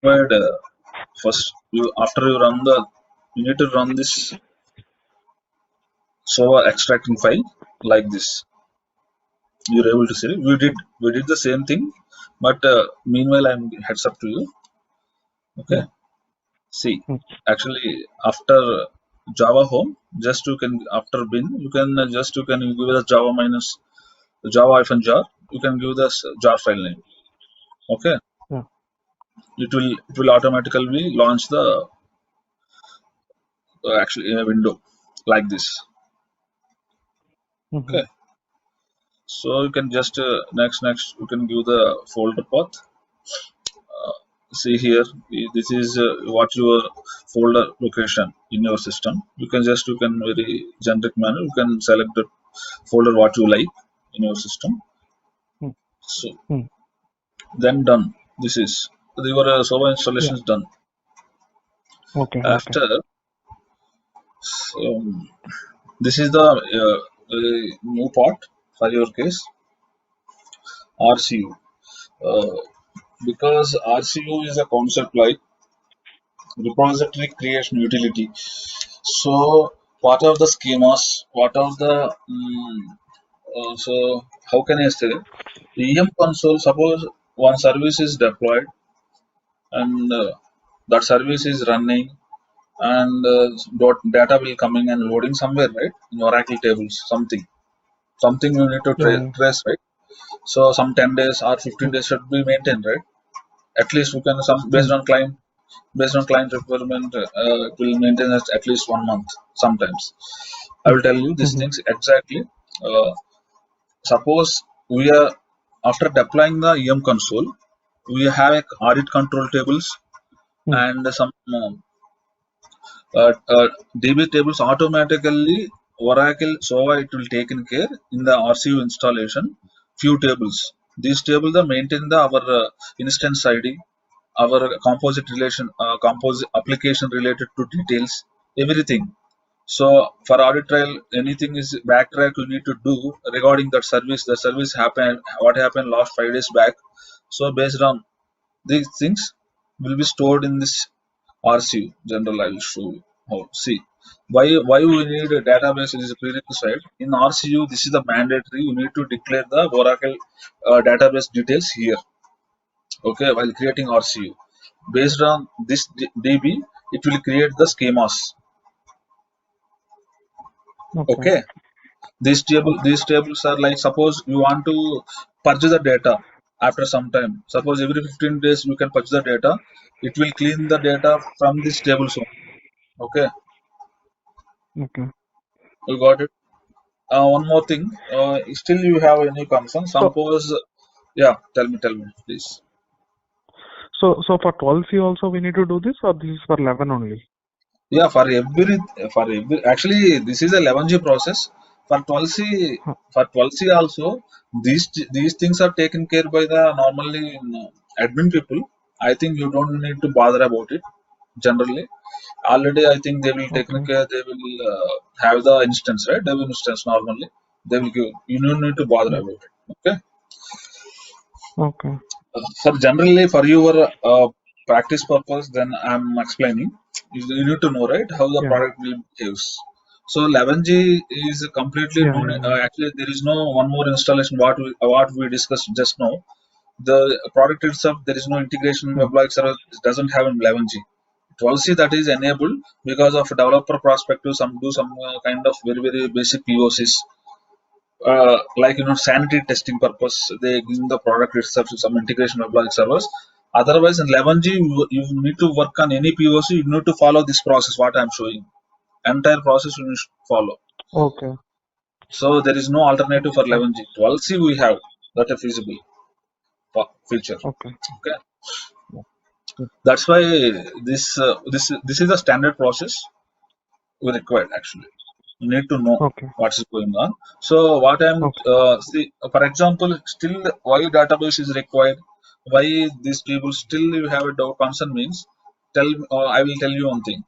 required first you after you need to run this Java extracting file like this. You're able to see it. We did the same thing, but meanwhile I'm heads up to you. Okay. Hmm. See, Hmm. actually after Java home, just you can after bin you can just you can give the Java minus Java hyphen jar. You can give the jar file name. Okay. Yeah. It will automatically launch the actually in a window like this. Hmm. Okay. So you can just next you can give the folder path. See here, this is what your folder location in your system. You can very generic manner you can select the folder what you like in your system. Hmm. So Hmm. then done. This is your server Yeah. installation is done. Okay. Okay. After this is the new part for your case, RCU. Uh, because RCU is a concept like repository creation utility. So, what are the schemas? What are the so how can I say? EM console. Suppose one service is deployed and that service is running and data will coming and loading somewhere, right? In Oracle tables, something you need to Yeah. Yeah. trace, right? So some 10 days or 15 Hmm. days should be maintained, right? At least we can some Hmm. based on client requirement, it will maintain at least 1 month sometimes. I Hmm. will tell you these Hmm. things exactly. Uh, Suppose we are after deploying the EM console, we have audit control tables Hmm. and some DB tables automatically. Oracle Sova it will taken care in the RCU installation. Few tables. These tables are maintain the our instance ID, our composite application related to details, everything. So for audit trial, anything is backtrack you need to do regarding that service. The service happened, what happened last 5 days back. So based on these things will be stored in this RCU. General, I will show you how. See why we need a database is a prerequisite. In RCU, this is the mandatory. You need to declare the Oracle database details here. Okay, while creating RCU, based on this DB, it will create the schemas. Okay. Okay, Okay. these tables are like suppose you want to purge the data after some time. Suppose every 15 days you can purge the data. It will clean the data from these tables only. Okay, Okay. you got it. One more thing. Still you have any concern? So Suppose, yeah. Tell me, please. so for 12C also we need to do this, or this is for 11 only? Yeah, for every actually this is a 11G process. For 12C Huh. for 12C also these things are taken care by the normally admin people. I think you don't need to bother about it generally. Already I think they will take Okay. care. They will have the instance, right? They will instance normally. They will give. You don't need to bother Hmm. about it. Okay. Okay. For generally for your practice purpose, then I'm explaining. You need to know, right, how the Yeah. product will behaves. So 11G is completely Yeah. no. Yeah. Yeah. Actually, there is no one more installation. What we discussed just now. The product itself, there is no integration Hmm. web server. It doesn't have an 11G. 12C that is enabled because of developer perspective. Some do some kind of very very basic POCs, like sanity testing purpose. They give the product itself to some integration of like servers. Otherwise in 11G you need to work on any POC. You need to follow this process what I'm showing. Entire process you need to follow. Okay. So there is no alternative for Okay. 11G. 12C we have that a feasible feature. Okay. Okay, Yeah. Hmm. that's why this is a standard process we required actually. You need to know Okay. what's going on. So what I'm Okay. see, for example, still why database is required, why these people still you have a doubt concern means, I will tell you one thing.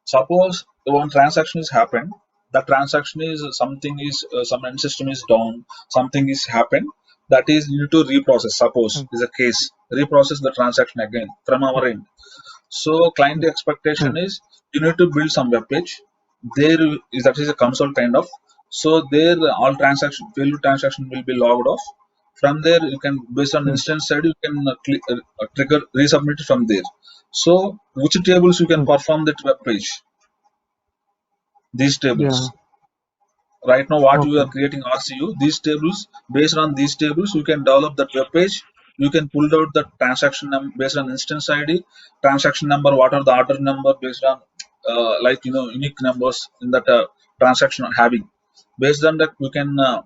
Suppose one transaction is happened. The transaction is something is some end system is down, something is happened, that is you need to reprocess. Suppose Hmm. is a case. reprocess the transaction again from our end. So client expectation is you need to build some web page. There is that is a console kind of. So there all failure transaction will be logged off. From there you can based on instance side you can trigger resubmit from there. So which tables you can perform that web page? These tables. Yeah. Right now what you Okay. are creating RCU, these tables, based on these tables you can develop that web page. You can pull out the transaction number based on instance ID, transaction number, what are the order number based on like unique numbers in that transaction having. Based on that you can uh,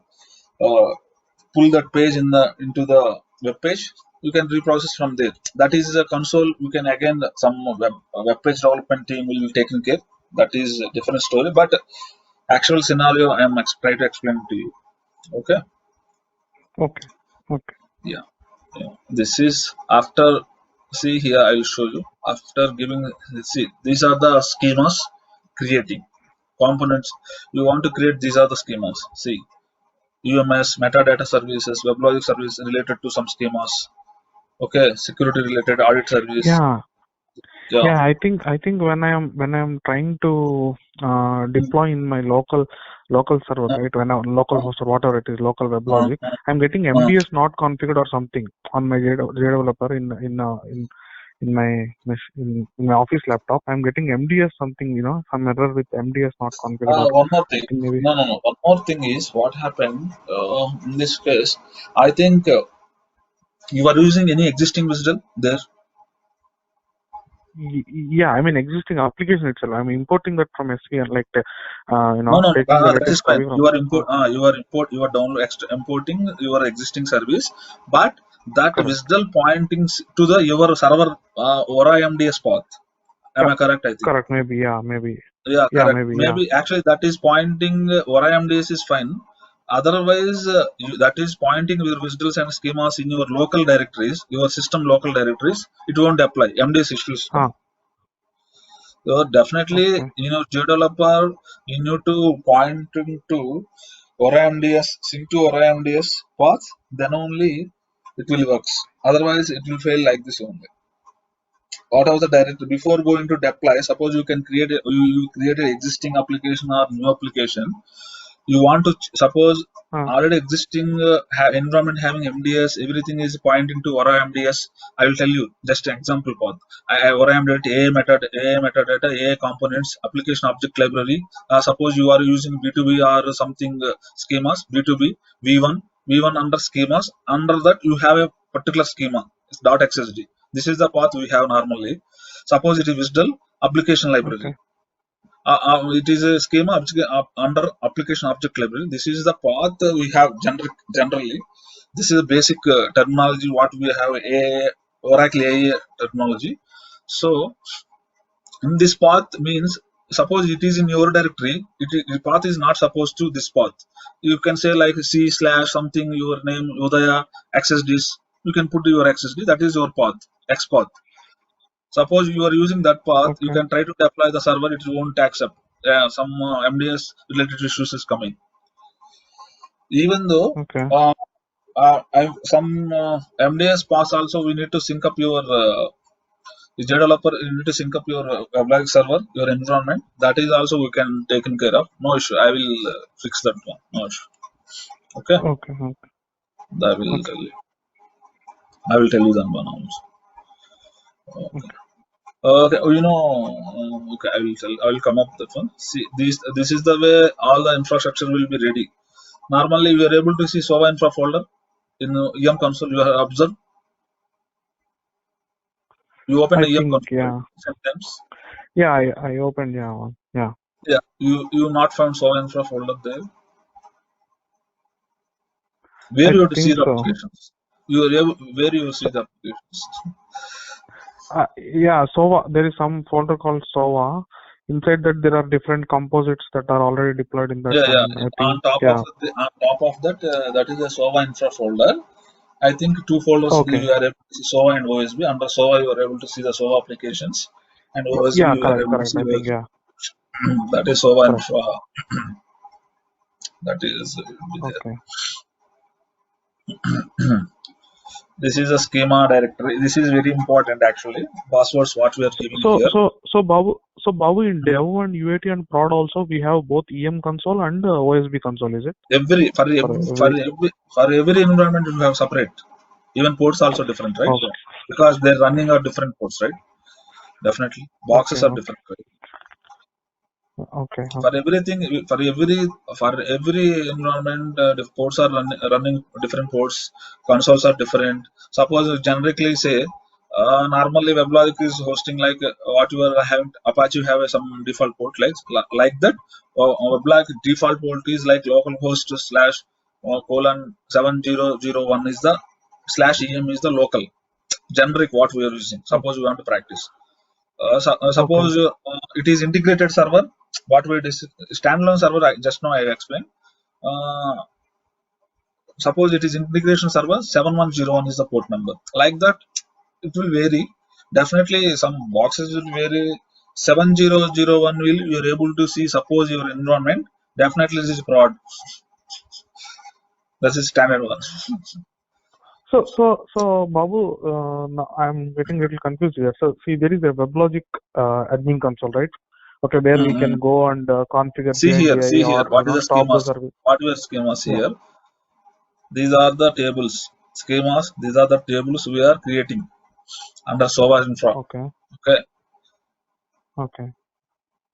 pull that page into the web page. You can reprocess from there. That is a console. You can again some web page development team will be taking care. That is a different story, but actual scenario I am trying to explain to you. Okay. Okay. Okay. Yeah. This is after. See here, I will show you. After giving, see, these are the schemas creating components. You want to create, these are the schemas. See, UMS, metadata services, WebLogic service related to some schemas. Okay, security related audit service. Yeah. Yeah. Yeah, I think when I'm trying to deploy in my local server, right? When I local host or whatever it is, local Uh, WebLogic, I'm getting uh, MDS not configured or something on my JDeveloper in my office laptop. I'm getting MDS something, some error with MDS not configured or one more thing. I think maybe. No. One more thing is what happened in this case. I think you are using any existing wisdom there. Yeah, I mean existing application itself. I'm importing that from SVN, like No. taking the That latest is fine. copy from. You are importing your existing service, but that Correct. Wisdom pointing to the your server Aura MDS path. Am I correct? I think. Correct. Maybe. Yeah. Maybe. Yeah, Yeah. correct. Maybe. Yeah. Maybe actually that is pointing Aura MDS is fine. Otherwise, that is pointing your visuals and schemas in your local directories, your system local directories. It won't apply. MDS issues come. Ah. So definitely, Okay. JDeveloper, you need to point to Aura MDS, sync to Aura MDS path, then only it will works. Otherwise, it will fail like this only. What was the directory before going to deploy? Suppose you can you create an existing application or new application. You want to suppose Ah. already existing environment having MDS, everything is pointing to Aura MDS. I will tell you just an example path. Aura MDS, A metadata, A components, application object library. Suppose you are using B2B or something schemas, B2B, V1 under schemas. Under that you have a particular schema, it's .xsd. This is the path we have normally. Suppose it is Wisdom application library. Okay. It is a schema under application object library. This is the path we have generally. This is the basic terminology what we have Oracle AA terminology. So in this path means suppose it is in your directory, the path is not supposed to this path. You can say like C/ something your name Udaya XSD. You can put your XSD, that is your path, X path. Suppose you are using that path, you Okay. can try to deploy the server, it won't accept. Some MDS related issues is coming. Even though Okay. some MDS paths also, we need to sync up your JDeveloper. You need to sync up your WebLogic server, your environment. That is also we can taken care of. No issue. I will fix that one. No issue. Okay. Okay. Okay. I will Okay. tell you. I will tell you that one also. Okay. Okay, okay, I will come up with that one. See, this is the way all the infrastructure will be ready. Normally, we are able to see SOA infra folder in EM console. You have observed. You open I the EM think. console right? Yeah. Sometimes. Yeah. I opened. Yeah. One. Yeah. Yeah, you not found SOA infra folder there. Where I you have to see think the so. applications. Where you see the applications. Yeah. SOA. There is some folder called SOA. Inside that there are different composites that are already deployed in that Yeah. one. I think. Yeah. On top of that, that is a SOA infra folder. I think two folders Okay. you are able to see SOA and OSB. Under SOA, you are able to see the SOA applications, and OSB Yeah. you are Correct. able to Correct. see I think. OSB. Yeah. That is SOA Correct. infra. That is Okay. This is a schema directory. This is very important actually. Passwords what we are giving So here. Babu, in dev and UAT and prod also we have both EM console and OSB console, is it? For every environment we have separate. Even ports also different, right? Okay. Because they're running on different ports, right? Definitely. Boxes Okay. are different, right? Okay. For everything, for every environment, the ports are running different ports. Consoles are different. Suppose you generically say, normally WebLogic is hosting like what you are having. Apache have some default port like that. WebLogic default port is like localhost slash colon 7001 is the slash em is the local generic what we are using. Suppose we want to practice. Suppose it is integrated server. What we standalone server, just now I explained. Uh, Suppose it is integration server 7101 is the port number. Like that, it will vary. Definitely, some boxes will vary. 7001 will you are able to see. Suppose your environment. Definitely, this is prod. This is standard one. So Babu, now I'm getting a little confused here. So see, there is a WebLogic admin console, right? Okay, where we can go and configure See here. JNDI or What is the stop the schemas? service. What are schemas Yeah. here? These are the tables. Schemas. These are the tables we are creating under Sova Infra. Okay. Okay. Okay.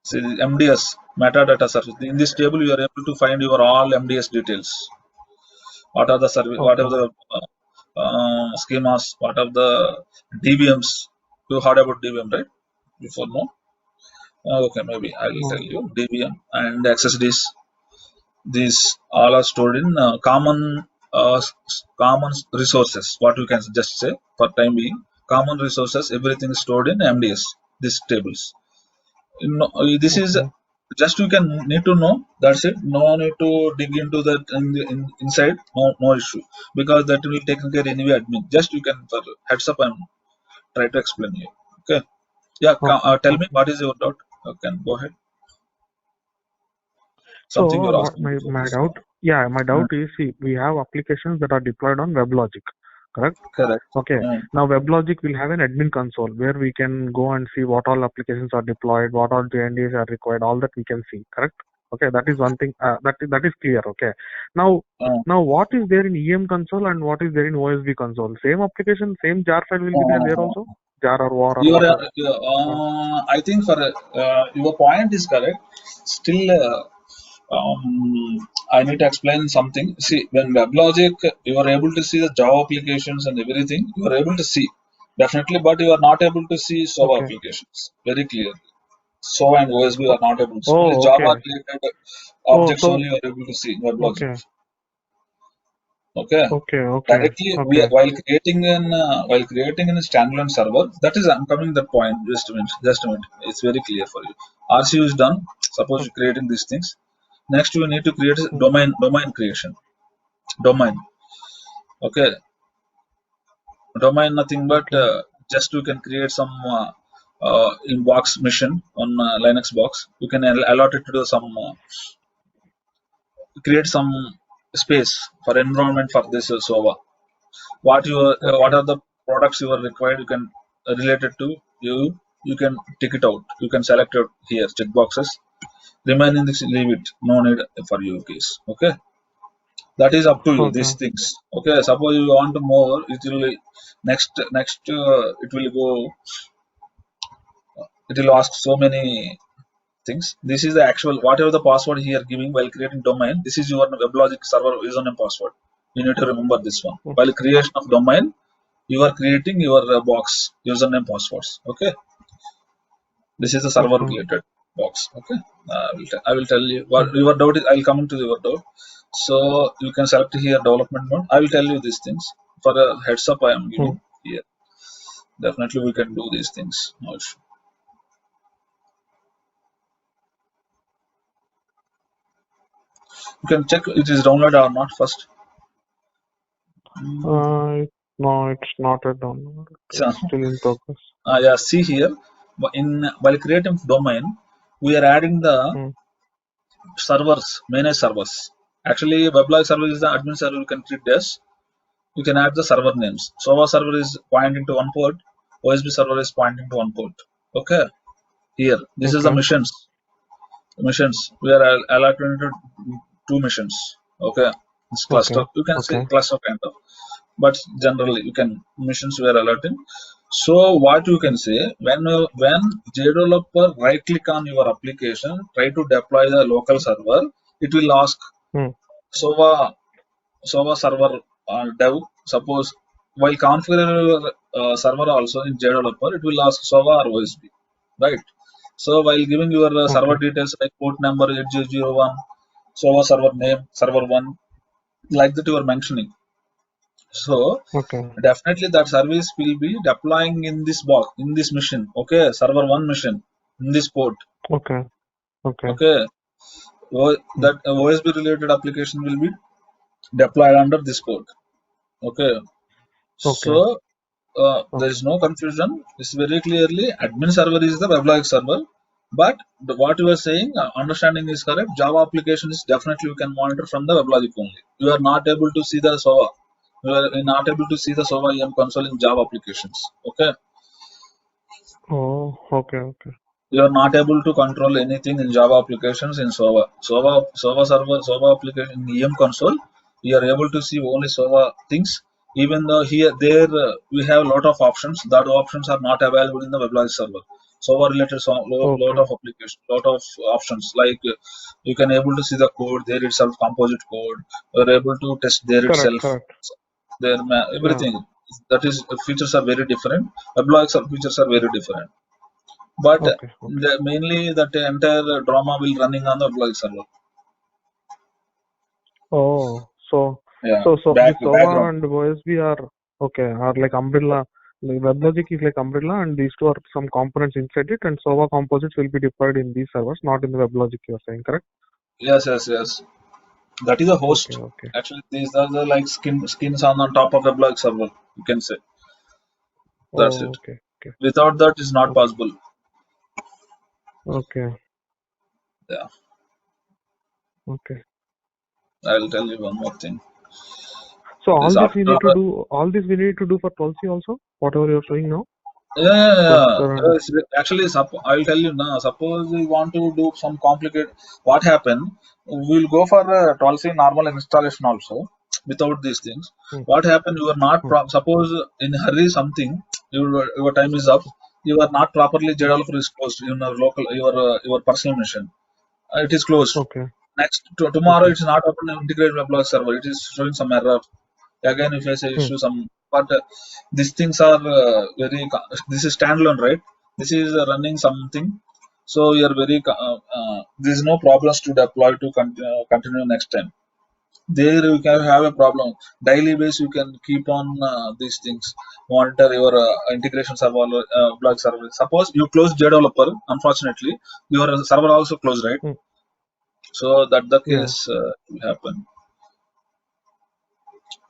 See MDS metadata service. In this table, you are able to find your all MDS details. What are the service? What are the schemas? What are the DVMs? You heard about DVM, right? Before no? Okay, maybe I will tell you DVM and XSDs. These all are stored in common resources. What you can just say for time being, common resources. Everything is stored in MDS. These tables. This is just you can need to know. That's it. No need to dig into that inside. No issue, because that will take care anyway. Admin. Just you can for heads up and try to explain you. Okay. Yeah. Tell me what is your doubt. Okay, go ahead. Something you're asking. My doubt, my doubt is, see, we have applications that are deployed on WebLogic, correct? Correct. Okay. Now WebLogic will have an admin console where we can go and see what all applications are deployed, what all JNDs are required, all that we can see, correct? Okay, that is one thing. That is clear. Okay. Now what is there in EM console and what is there in OSB console? Same application, same jar file will be there also. Jar or war or I think for your point is correct. Still, I need to explain something. See, when WebLogic, you are able to see the Java applications and everything. You are able to see definitely, but you are not able to see Sova applications very clearly. Sova and OSB are not able to see. Only Java related objects only you are able to see in WebLogic. Okay. Directly, while creating in a standalone server, that is, I'm coming to that point. Just a minute. It's very clear for you. RCU is done. Suppose you're creating these things. Next, you need to create a domain creation. Domain. Okay. Domain nothing but just you can create some inbox mission on Linux box. You can allot it to do some create some space for environment for this Sova. What are the products you are required? You can relate it to you can tick it out. You can select it here check boxes. Remaining this leave it. No need for your case. Okay, that is up to you. These things. Okay, suppose you want more, it will next it will go. It will ask so many things. This is the actual whatever the password here giving while creating domain. This is your WebLogic server username password. You need to remember this one. While creation of domain, you are creating your box username passwords. Okay, this is the server related box. Okay, I will tell you what your doubt is. I will come into your doubt. So you can select here development mode. I will tell you these things for a heads up. I am giving here. Definitely we can do these things. No issue. You can check it is downloaded or not first. No, it's not a download. It's still in progress. Yeah, see here, while creating domain, we are adding the servers, manage servers. Actually, WebLogic server is the admin server you can treat as. you can add the server names. SOVA server is pointing to one port, OSB server is pointing to one port. Okay, here this is the Okay. missions we are allocated two missions. Okay, this cluster Okay. you can say Okay. cluster kind of, but generally you can missions we are alerting. So what you can say, when JDeveloper right click on your application, try to deploy the local server, it will ask Hmm. SOVA server dev. Suppose while configuring your server also in JDeveloper, it will ask SOVA or OSB, right? So while giving your server Okay. details like port number 8001, SOVA server name, server one, like that you are mentioning. So Okay. definitely that service will be deploying in this box, in this mission. Okay, server one mission in this port. Okay. Okay. Okay, Hmm. that OSB related application will be deployed under this port. Okay, so Okay. there Okay. is no confusion. It's very clearly admin server is the WebLogic server. But what you are saying, understanding is correct. Java application is definitely you can monitor from the WebLogic only. You are not able to see the SOA. You are not able to see the SOA EM console in Java applications. Okay, Oh, okay. Okay. you are not able to control anything in Java applications in SOA. SOA server, SOA application in EM console, you are able to see only SOA things. Even though here, there we have a lot of options. That options are not available in the WebLogic server. SOA related lot Okay. of applications, lot of options like you can able to see the code there itself, composite code. You are able to test there Correct. itself. Correct. There Yeah. everything that is features are very different. WebLogic features are very different. But Okay. Okay. mainly that entire drama will running on the blog server. Oh, Yeah, so the SOVA background. and OSB are okay, are like umbrella. Like WebLogic is like umbrella, and these two are some components inside it, and SOVA composites will be deployed in these servers, not in the WebLogic. You are saying correct? Yes, yes, yes. That is a Okay. host. Okay. Actually, these are the like skins on top of the blog server. You can say that's Oh, it. okay. Okay. Without that, is not Okay. possible. Okay. Yeah, Okay. I'll tell you one more thing. So This all this we after. need to do. All this we need to do for Tulsi also. Whatever you're showing now, Yeah. cluster and Yes, actually, I'll tell you now. Suppose we want to do some complicated. What happen? We'll go for a 12C normal installation also without these things. hmm, What happen? You are not hmm, suppose in hurry something. Your time is up. You are not properly hmm. Developer is closed in your local your personal machine. It is closed. Okay. Next tomorrow Okay. it's not open integrated WebLog server. It is showing some error. Again, if I say Hmm. issue some, but these things are this is standalone, right? This is running something. So you are very there is no problems to deploy to continue next time. There you can have a problem. Daily base you can keep on these things. Monitor your integration server, blog server. Suppose you close JDeveloper, unfortunately, your server also closed, right? Hmm. So that the Yeah. case will happen.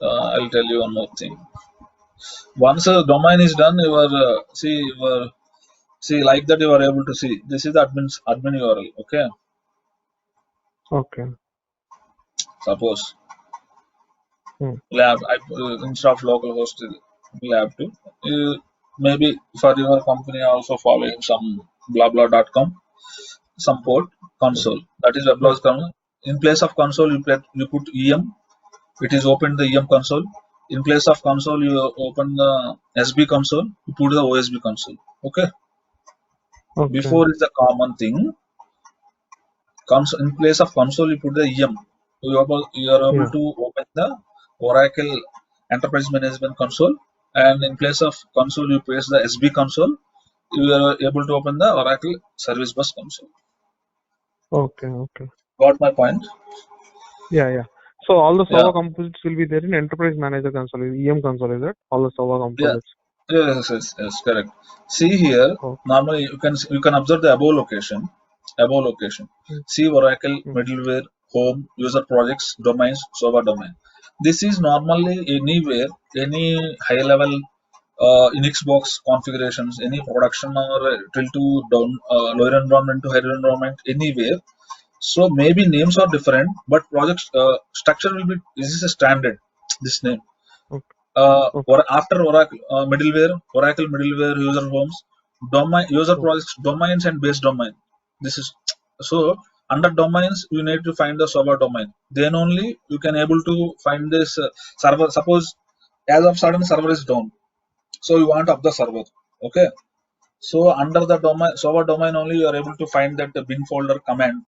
I'll tell you one more thing. Once a domain is done, you are see like that you are able to see. This is the admin URL. Okay, Okay. suppose Hmm. lab instead of local host lab to maybe for your company also following some blah blah.com some port Hmm. console, that is Hmm. WebLogs console. In place of console you put EM. It is open the EM console. In place of console you open the SB console. You put the OSB console. Okay. Okay. Before is the common thing. In place of console, you put the EM. You are able Yeah. to open the Oracle Enterprise Management Console, and in place of console, you place the SB console. You are able to open the Oracle Service Bus console. Okay. Okay. Got my point? Yeah. Yeah. So all the Yeah, SOVA composites will be there in Enterprise Manager console, EM console, is it? All the SOVA yeah, composites. yes, correct. See here, Okay. normally you can observe the above location. Above location. Hmm. See Oracle Hmm. middleware, home, user projects, domains, server domain. This is normally anywhere, any high level Unix box configurations, any production or till to down lower environment to higher environment, anywhere. So maybe names are different, but project structure will be. This is a standard. This name. Okay. Okay. or after Oracle Oracle middleware, user homes, domain, user Okay. projects, domains and base domain. This is so under domains you need to find the server domain. Then only you can able to find this server. Suppose as of sudden server is down, so you want up the server. Okay. So under the domain server domain only you are able to find that the bin folder command